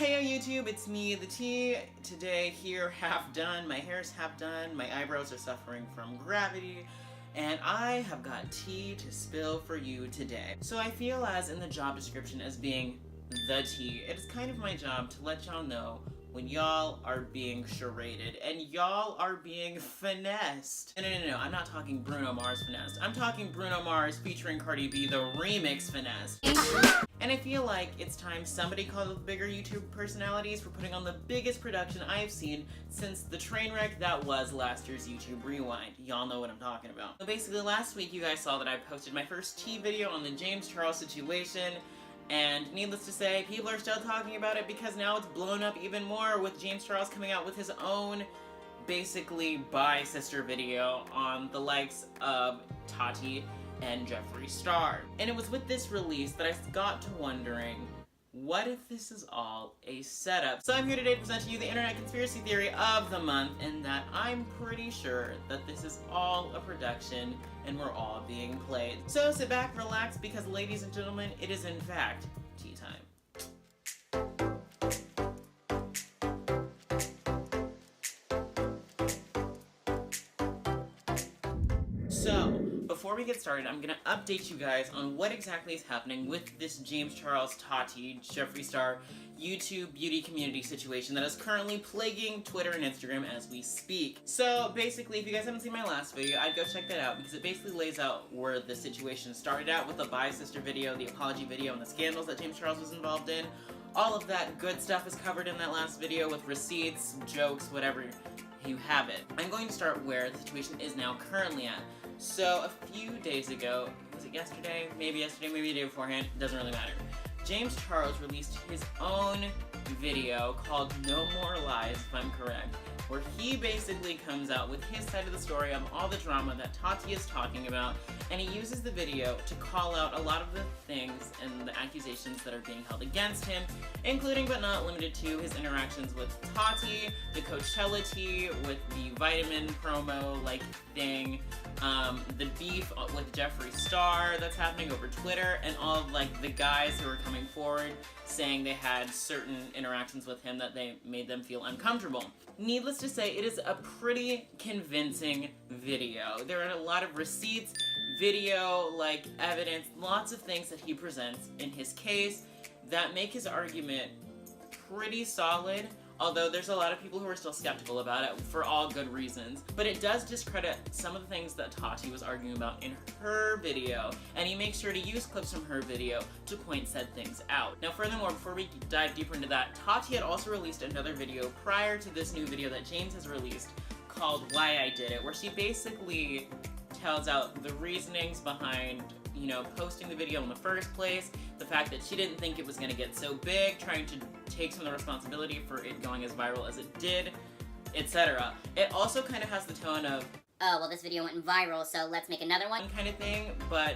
Heyo YouTube, it's me, the T. Today here, half done, my hair's half done, my eyebrows are suffering from gravity, and I have got tea to spill for you today. So I feel as in the job description as being the T, it is kind of my job to let y'all know when y'all are being charaded and y'all are being finessed. No, I'm not talking Bruno Mars finessed. I'm talking Bruno Mars featuring Cardi B, the remix finessed. And I feel like it's time somebody called the bigger YouTube personalities for putting on the biggest production I've seen since the train wreck that was last year's YouTube Rewind. Y'all know what I'm talking about. So basically last week you guys saw that I posted my first tea video on the James Charles situation. And needless to say, people are still talking about it because now it's blown up even more with James Charles coming out with his own, basically, bi-sister video on the likes of Tati and Jeffree Star. And it was with this release that I got to wondering, what if this is all a setup? So I'm here today to present to you the internet conspiracy theory of the month, and that I'm pretty sure that this is all a production and we're all being played. So sit back, relax, because ladies and gentlemen, it is in fact tea time. So, before we get started, I'm gonna update you guys on what exactly is happening with this James Charles, Tati, Jeffree Star YouTube beauty community situation that is currently plaguing Twitter and Instagram as we speak. So basically, if you guys haven't seen my last video, I'd go check that out because it basically lays out where the situation started out with the bi-sister video, the apology video, and the scandals that James Charles was involved in. All of that good stuff is covered in that last video with receipts, jokes, whatever you have it. I'm going to start where the situation is now currently at. So a few days ago, was it yesterday? Maybe the day beforehand, doesn't really matter. James Charles released his own video called No More Lies, if I'm correct, where he basically comes out with his side of the story of all the drama that Tati is talking about, and he uses the video to call out a lot of the things and the accusations that are being held against him, including but not limited to his interactions with Tati, the Coachella tea, with the vitamin promo-like thing, the beef with Jeffree Star that's happening over Twitter, and all of like the guys who are coming forward saying they had certain interactions with him that they made them feel uncomfortable. Needless to say, it is a pretty convincing video. There are a lot of receipts, video, like evidence, lots of things that he presents in his case that make his argument pretty solid. Although there's a lot of people who are still skeptical about it for all good reasons. But it does discredit some of the things that Tati was arguing about in her video, and he makes sure to use clips from her video to point said things out. Now furthermore, before we dive deeper into that, Tati had also released another video prior to this new video that James has released called Why I Did It, where she basically tells out the reasonings behind, you know, posting the video in the first place, the fact that she didn't think it was gonna get so big, trying to take some of the responsibility for it going as viral as it did, etc. It also kind of has the tone of, oh, well this video went viral, so let's make another one kind of thing, but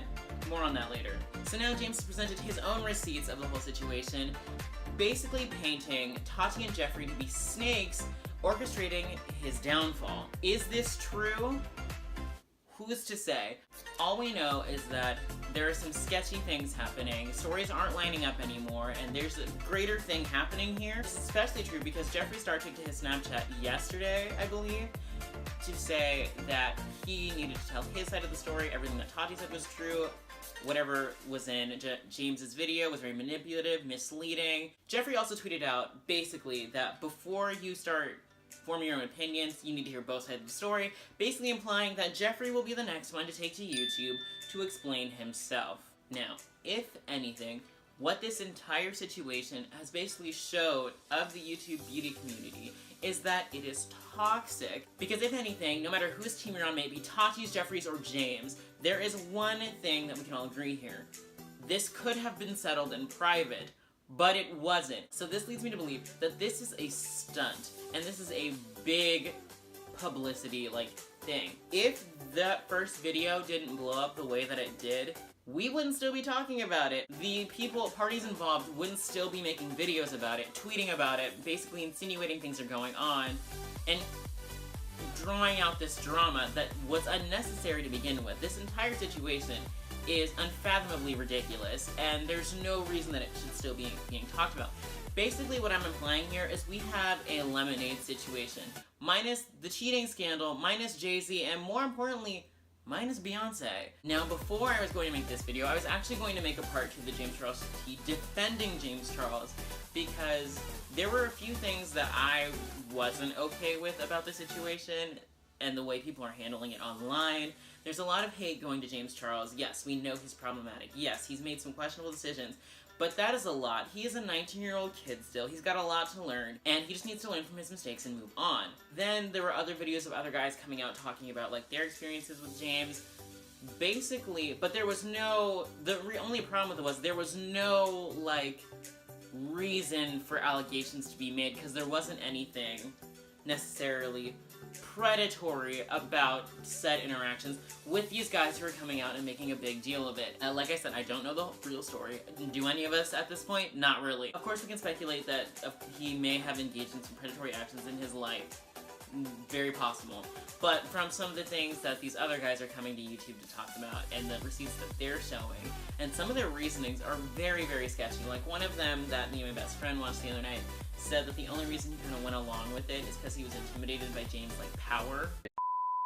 more on that later. So now James presented his own receipts of the whole situation, basically painting Tati and Jeffree to be snakes orchestrating his downfall. Is this true? Who's to say? All we know is that there are some sketchy things happening, stories aren't lining up anymore, and there's a greater thing happening here. This is especially true because Jeffree Star took to his Snapchat yesterday, I believe, to say that he needed to tell his side of the story, everything that Tati said was true, whatever was in James's video was very manipulative, misleading. Jeffree also tweeted out, basically, that before you start forming your own opinions, you need to hear both sides of the story, basically implying that Jeffree will be the next one to take to YouTube to explain himself. Now, if anything, what this entire situation has basically showed of the YouTube beauty community is that it is toxic, because if anything, no matter whose team you're on, maybe Tati's, Jeffree's, or James, there is one thing that we can all agree here. This could have been settled in private, but it wasn't. So this leads me to believe that this is a stunt, and this is a big publicity, like, thing. If that first video didn't blow up the way that it did, we wouldn't still be talking about it. The parties involved wouldn't still be making videos about it, tweeting about it, basically insinuating things are going on, and drawing out this drama that was unnecessary to begin with. This entire situation is unfathomably ridiculous, and there's no reason that it should still be being talked about. Basically what I'm implying here is we have a lemonade situation. Minus the cheating scandal, minus Jay-Z, and more importantly, minus Beyonce. Now, before I was going to make this video, I was actually going to make a part 2 of the James Charles tea defending James Charles, because there were a few things that I wasn't okay with about the situation and the way people are handling it online. There's a lot of hate going to James Charles. Yes, we know he's problematic. Yes, he's made some questionable decisions. But that is a lot. He is a 19-year-old kid still. He's got a lot to learn, and he just needs to learn from his mistakes and move on. Then there were other videos of other guys coming out talking about like their experiences with James. Basically, but there was no, only problem with it was there was no like reason for allegations to be made, because there wasn't anything necessarily predatory about said interactions with these guys who are coming out and making a big deal of it. Like I said, I don't know the real story. Do any of us at this point? Not really. Of course, we can speculate that he may have engaged in some predatory actions in his life. Very possible. But from some of the things that these other guys are coming to YouTube to talk about, and the receipts that they're showing, and some of their reasonings are very, very sketchy. Like one of them that me and my best friend watched the other night said that the only reason he kind of went along with it is because he was intimidated by James' like power.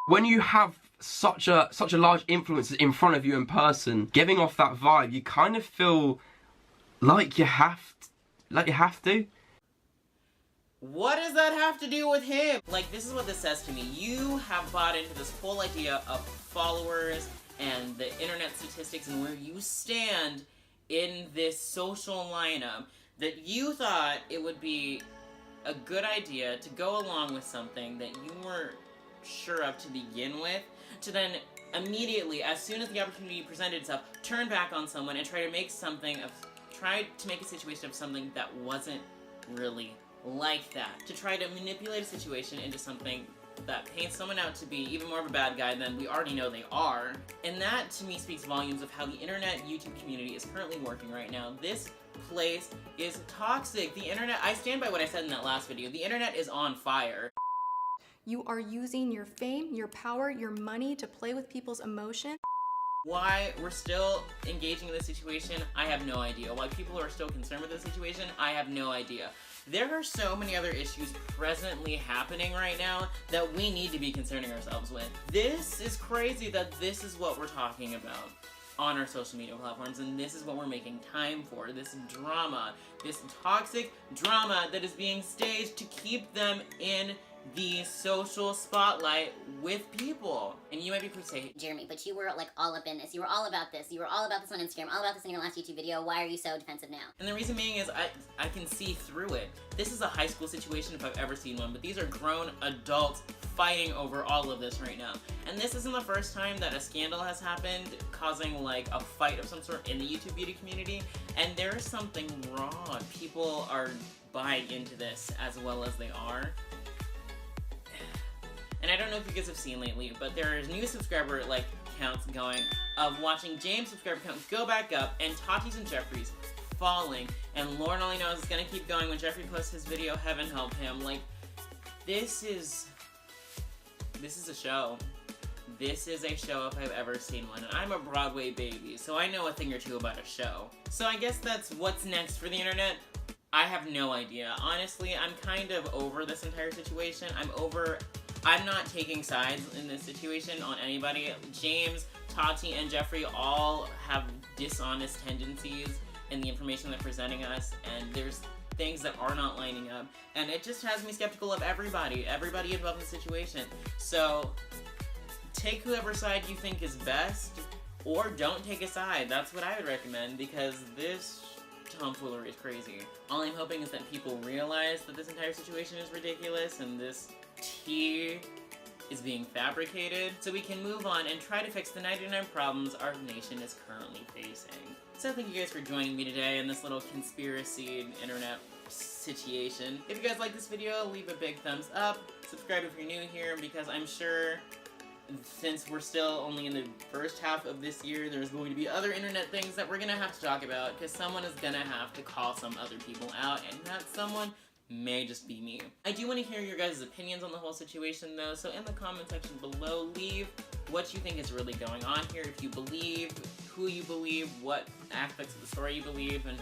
When you have such a large influence in front of you in person, giving off that vibe, you kind of feel like you have to. What does that have to do with him? Like, this is what this says to me. You have bought into this whole idea of followers and the internet statistics and where you stand in this social lineup, that you thought it would be a good idea to go along with something that you weren't sure of to begin with, to then immediately, as soon as the opportunity presented itself, turn back on someone and try to make a situation of something that wasn't really like that. To try to manipulate a situation into something that paints someone out to be even more of a bad guy than we already know they are. And that, to me, speaks volumes of how the internet YouTube community is currently working right now. This place is toxic. The internet, I stand by what I said in that last video, the internet is on fire. You are using your fame, your power, your money to play with people's emotion. Why we're still engaging in this situation, I have no idea. Why people are still concerned with this situation, I have no idea. There are so many other issues presently happening right now that we need to be concerning ourselves with. This is crazy that this is what we're talking about on our social media platforms, and this is what we're making time for. This drama, this toxic drama that is being staged to keep them in the social spotlight with people. And you might be quick to say, Jeremy, but you were like all up in this. You were all about this. You were all about this on Instagram, all about this in your last YouTube video. Why are you so defensive now? and the reason being is I can see through it. This is a high school situation if I've ever seen one, but these are grown adults fighting over all of this right now. And this isn't the first time that a scandal has happened causing like a fight of some sort in the YouTube beauty community, and there is something wrong. People are buying into this as well as they are. And I don't know if you guys have seen lately, but there's new subscriber like counts going of watching James' subscriber count go back up and Tati's and Jeffrey's falling, and Lord only knows it's gonna keep going when Jeffrey posts his video, Heaven Help Him. Like, this is a show. This is a show if I've ever seen one, and I'm a Broadway baby, so I know a thing or two about a show. So I guess that's what's next for the internet. I have no idea. Honestly, I'm kind of over this entire situation. I'm not taking sides in this situation on anybody. James, Tati, and Jeffrey all have dishonest tendencies in the information they're presenting us, and there's things that are not lining up, and it just has me skeptical of everybody involved in the situation. So take whoever side you think is best, or don't take a side. That's what I would recommend, because this tomfoolery is crazy. All I'm hoping is that people realize that this entire situation is ridiculous and this tea is being fabricated, so we can move on and try to fix the 99 problems our nation is currently facing. So thank you guys for joining me today in this little conspiracy internet situation. If you guys like this video, leave a big thumbs up, subscribe if you're new here, because I'm sure since we're still only in the first half of this year, there's going to be other internet things that we're gonna have to talk about, because someone is gonna have to call some other people out, and that someone may just be me. I do want to hear your guys' opinions on the whole situation though, so in the comment section below, leave what you think is really going on here, if you believe, who you believe, what aspects of the story you believe, and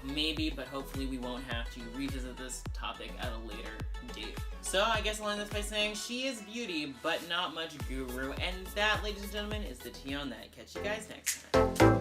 maybe, but hopefully we won't have to revisit this topic at a later date. So I guess I'll end this by saying she is beauty, but not much guru, and that, ladies and gentlemen, is the tea on that. Catch you guys next time.